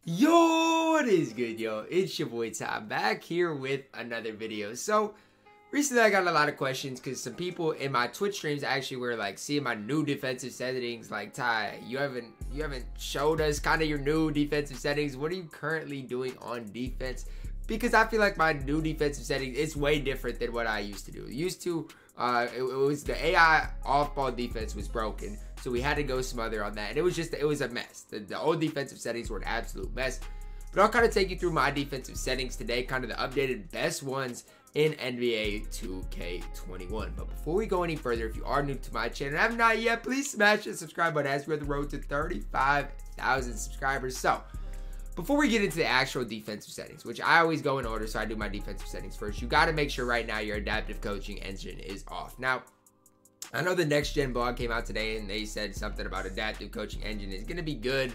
Yo, what is good, yo? It's your boy Ty back here with another video. So recently I got a lot of questions because some people in my Twitch streams actually were like seeing my new defensive settings, like, Ty, you haven't showed us kind of your new defensive settings. What are you currently doing on defense? Because I feel like my new defensive settings is way different than what I used to do. It was the AI off-ball defense was broken, so we had to go smother on that, and it was a mess. The old defensive settings were an absolute mess. But I'll kind of take you through my defensive settings today, kind of the updated best ones in NBA 2K21. But before we go any further, if you are new to my channel and have not yet, please smash the subscribe button as we're on the road to 35,000 subscribers. So before we get into the actual defensive settings, which I always go in order, so I do my defensive settings first, you got to make sure right now your adaptive coaching engine is off. Now, I know the next gen blog came out today and they said something about adaptive coaching engine is going to be good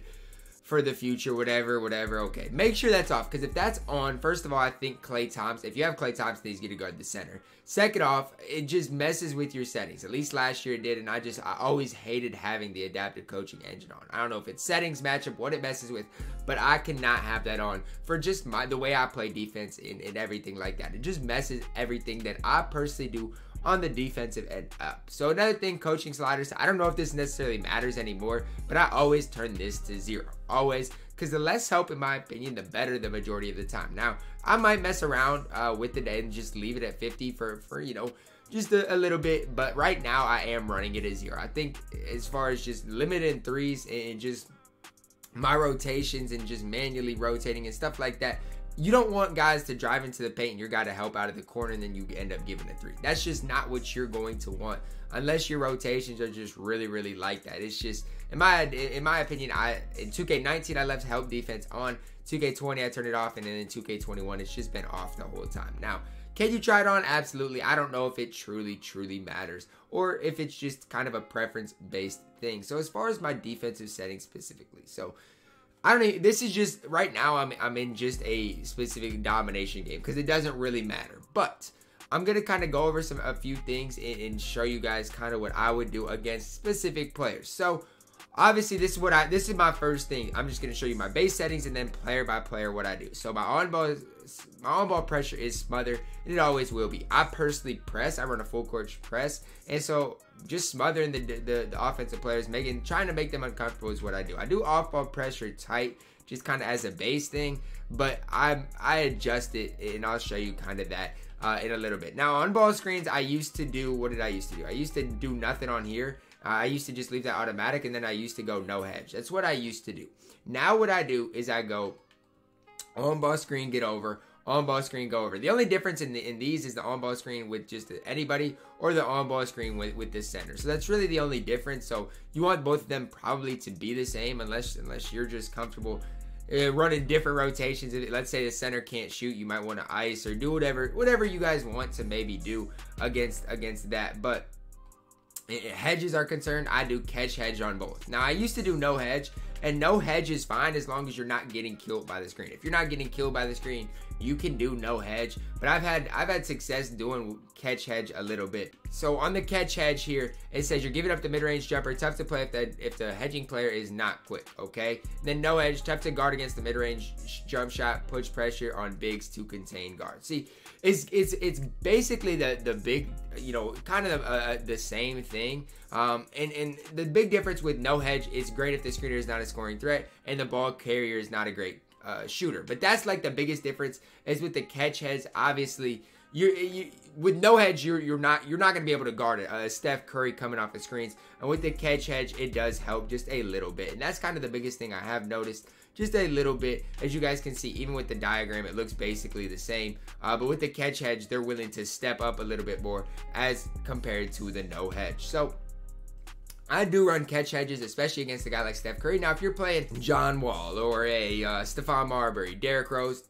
for the future, whatever. Okay, make sure that's off, because if that's on, first of all, I think Klay Thompson, if you have Klay Thompson, he's going to guard the center. Second off, it just messes with your settings. At least last year it did, and I always hated having the adaptive coaching engine on. I don't know if it's settings, matchup, what it messes with, but I cannot have that on for just the way I play defense and everything like that. It just messes everything that I personally do on the defensive end up. So another thing, coaching sliders, I don't know if this necessarily matters anymore, but I always turn this to 0. Always, because the less help, in my opinion, the better the majority of the time. Now, I might mess around with it and just leave it at 50 for you know, just a little bit, but right now I am running it at 0. I think as far as just limiting threes and just my rotations and just manually rotating and stuff like that, you don't want guys to drive into the paint and your guy to help out of the corner and then you end up giving a 3. That's just not what you're going to want unless your rotations are just really like that. It's just, in my opinion, in 2K19 I left help defense on. 2K20 I turned it off, and then in 2K21 it's just been off the whole time. Now, can you try it on? Absolutely. I don't know if it truly matters or if it's just kind of a preference based thing. So as far as my defensive settings specifically, so I don't know, this is just, right now I'm in just a specific domination game because it doesn't really matter. But I'm going to kind of go over a few things and show you guys kind of what I would do against specific players. So obviously this is my first thing. I'm just going to show you my base settings and then player by player what I do. So my on-ball pressure is smother, and it always will be. I personally press. I run a full court press, and so just smothering the offensive players, trying to make them uncomfortable is what I do. I do off-ball pressure tight, just kind of as a base thing, but I adjust it, and I'll show you kind of that in a little bit. Now, on-ball screens, I used to do, what did I used to do? I used to do nothing on here. I used to just leave that automatic, and then I used to go no hedge. That's what I used to do. Now what I do is I go on-ball screen, get over, on-ball screen, go over. The only difference in these is the on-ball screen with just anybody or the on-ball screen with the center. So that's really the only difference. So you want both of them probably to be the same unless you're just comfortable running different rotations. Let's say the center can't shoot, you might want to ice or do whatever you guys want to maybe do against that. But hedges are concerned, I do catch hedge on both. Now I used to do no hedge, and no hedge is fine as long as you're not getting killed by the screen. If you're not getting killed by the screen, you can do no hedge. But I've had success doing catch hedge a little bit. So on the catch hedge here, it says you're giving up the mid-range jumper, tough to play if the hedging player is not quick, okay? Then no hedge, tough to guard against the mid-range jump shot, push pressure on bigs to contain guards. See, it's basically the big, you know, kind of the same thing. And the big difference with no hedge is great if the screener is not a scoring threat and the ball carrier is not a great shooter. But that's like the biggest difference is with the catch hedge. Obviously, you with no hedge, you're not gonna be able to guard it. Steph Curry coming off the screens, and with the catch hedge, it does help just a little bit. And that's kind of the biggest thing I have noticed. Just a little bit. As you guys can see, even with the diagram, it looks basically the same. But with the catch hedge, they're willing to step up a little bit more as compared to the no hedge. So I do run catch hedges, especially against a guy like Steph Curry. Now, if you're playing John Wall or a Stephon Marbury, Derrick Rose,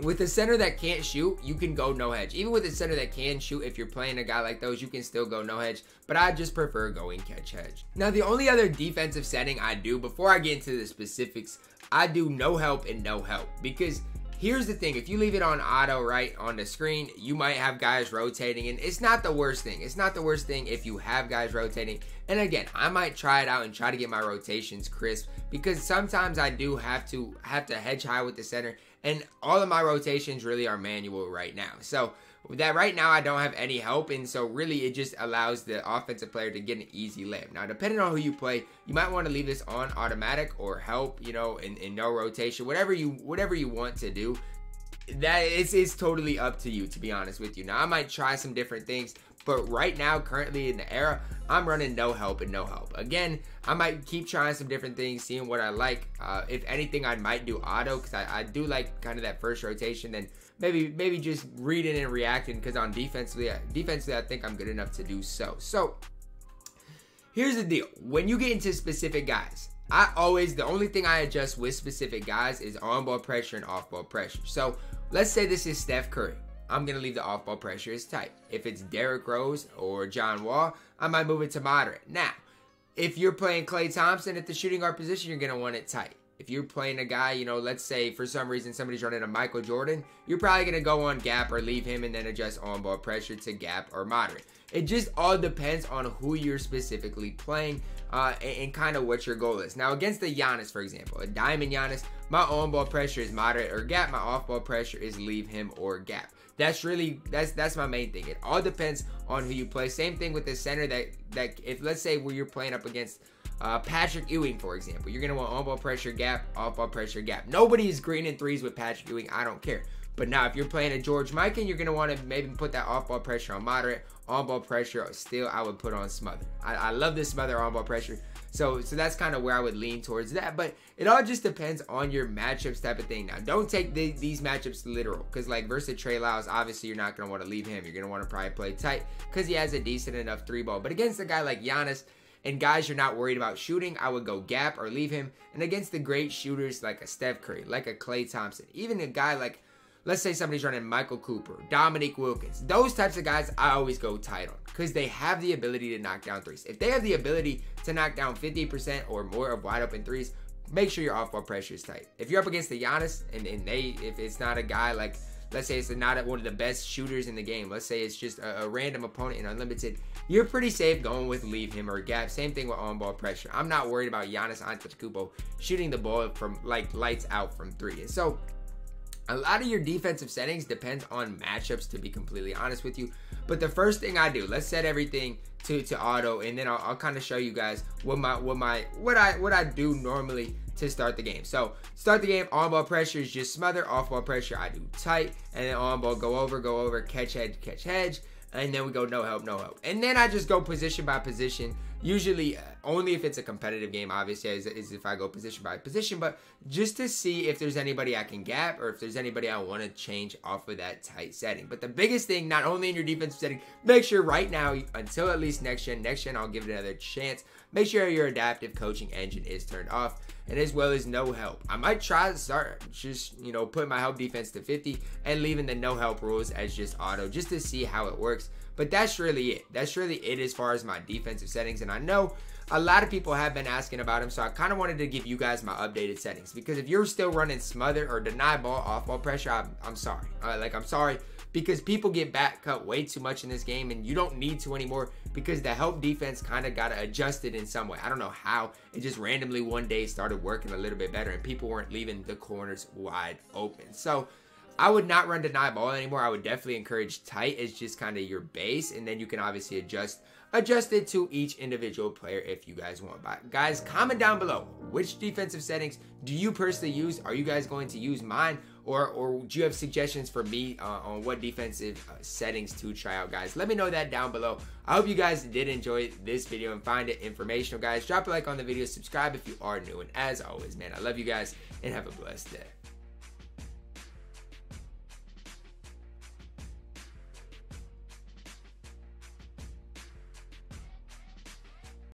with a center that can't shoot, you can go no hedge. Even with a center that can shoot, if you're playing a guy like those, you can still go no hedge. But I just prefer going catch hedge. Now, the only other defensive setting I do, before I get into the specifics, I do no help and no help. Because here's the thing, if you leave it on auto right on the screen, you might have guys rotating, and it's not the worst thing. It's not the worst thing if you have guys rotating And again, I might try it out and try to get my rotations crisp, because sometimes I do have to hedge high with the center, and all of my rotations really are manual right now. So that right now I don't have any help, and so really it just allows the offensive player to get an easy layup. Now, depending on who you play, you might want to leave this on automatic or help, you know, in no rotation, whatever you want to do. That is totally up to you, to be honest with you. Now, I might try some different things, but right now, currently in the era, I'm running no help and no help. Again, I might keep trying some different things, seeing what I like. If anything, I might do auto, because I do like kind of that first rotation. Then maybe just reading and reacting, because on defensively, I think I'm good enough to do so. So here's the deal: when you get into specific guys, the only thing I adjust with specific guys is on-ball pressure and off-ball pressure. So let's say this is Steph Curry. I'm going to leave the off-ball pressure as tight. If it's Derrick Rose or John Wall, I might move it to moderate. Now, if you're playing Klay Thompson at the shooting guard position, you're going to want it tight. If you're playing a guy, you know, let's say for some reason somebody's running a Michael Jordan, you're probably going to go on gap or leave him and then adjust on-ball pressure to gap or moderate. It just all depends on who you're specifically playing and kind of what your goal is. Now, against the Giannis, for example, a diamond Giannis, my on-ball pressure is moderate or gap. My off-ball pressure is leave him or gap. That's my main thing. It all depends on who you play. Same thing with the center, that if, let's say, where you're playing up against Patrick Ewing, for example, you're going to want on-ball pressure gap, off-ball pressure gap. Nobody is greening threes with Patrick Ewing. I don't care. But now, if you're playing a George Mikan, you're going to want to maybe put that off-ball pressure on moderate. On-ball pressure, still, I would put on smother. I love this smother on-ball pressure. So that's kind of where I would lean towards that. But it all just depends on your matchups type of thing. Now, don't take these matchups literal, because like versus Trey Lyles, obviously you're not going to want to leave him. You're going to want to probably play tight because he has a decent enough three ball. But against a guy like Giannis and guys you're not worried about shooting, I would go gap or leave him. And against the great shooters like a Steph Curry, like a Klay Thompson, even a guy like, let's say somebody's running Michael Cooper, Dominique Wilkins, those types of guys I always go tight on, because they have the ability to knock down threes. If they have the ability to knock down 50% or more of wide open threes, make sure your off-ball pressure is tight. If you're up against the Giannis if it's not a guy like, let's say it's not one of the best shooters in the game, let's say it's just a random opponent in unlimited, you're pretty safe going with leave him or gap. Same thing with on-ball pressure. I'm not worried about Giannis Antetokounmpo shooting the ball from like lights out from three. And so a lot of your defensive settings depends on matchups, to be completely honest with you. But the first thing I do, let's set everything to auto, and then I'll kind of show you guys what I do normally to start the game. So start the game, on-ball pressure is just smother, off-ball pressure I do tight, and then on-ball go over, catch hedge, and then we go no help. And then I just go position by position, usually only if it's a competitive game, obviously, is if I go position by position, but just to see if there's anybody I can gap or if there's anybody I want to change off of that tight setting. But the biggest thing, not only in your defensive setting, make sure right now, until at least next gen, I'll give it another chance, make sure your adaptive coaching engine is turned off, and as well as no help. I might try to start just, you know, putting my help defense to 50 and leaving the no help rules as just auto, just to see how it works. But that's really it. That's really it as far as my defensive settings. And I know a lot of people have been asking about them, so I kind of wanted to give you guys my updated settings. Because if you're still running smother or deny ball, off ball pressure, I'm sorry. I'm sorry, because people get back cut way too much in this game, and you don't need to anymore, because the help defense kind of got adjusted in some way. I don't know how. It just randomly one day started working a little bit better, and people weren't leaving the corners wide open. So I would not run deny ball anymore. I would definitely encourage tight as just kind of your base, and then you can obviously adjust it to each individual player if you guys want. But guys, comment down below, which defensive settings do you personally use? Are you guys going to use mine, or do you have suggestions for me on what defensive settings to try out, guys? Let me know that down below. I hope you guys did enjoy this video and find it informational, guys. Drop a like on the video, subscribe if you are new, and as always, man, I love you guys and have a blessed day.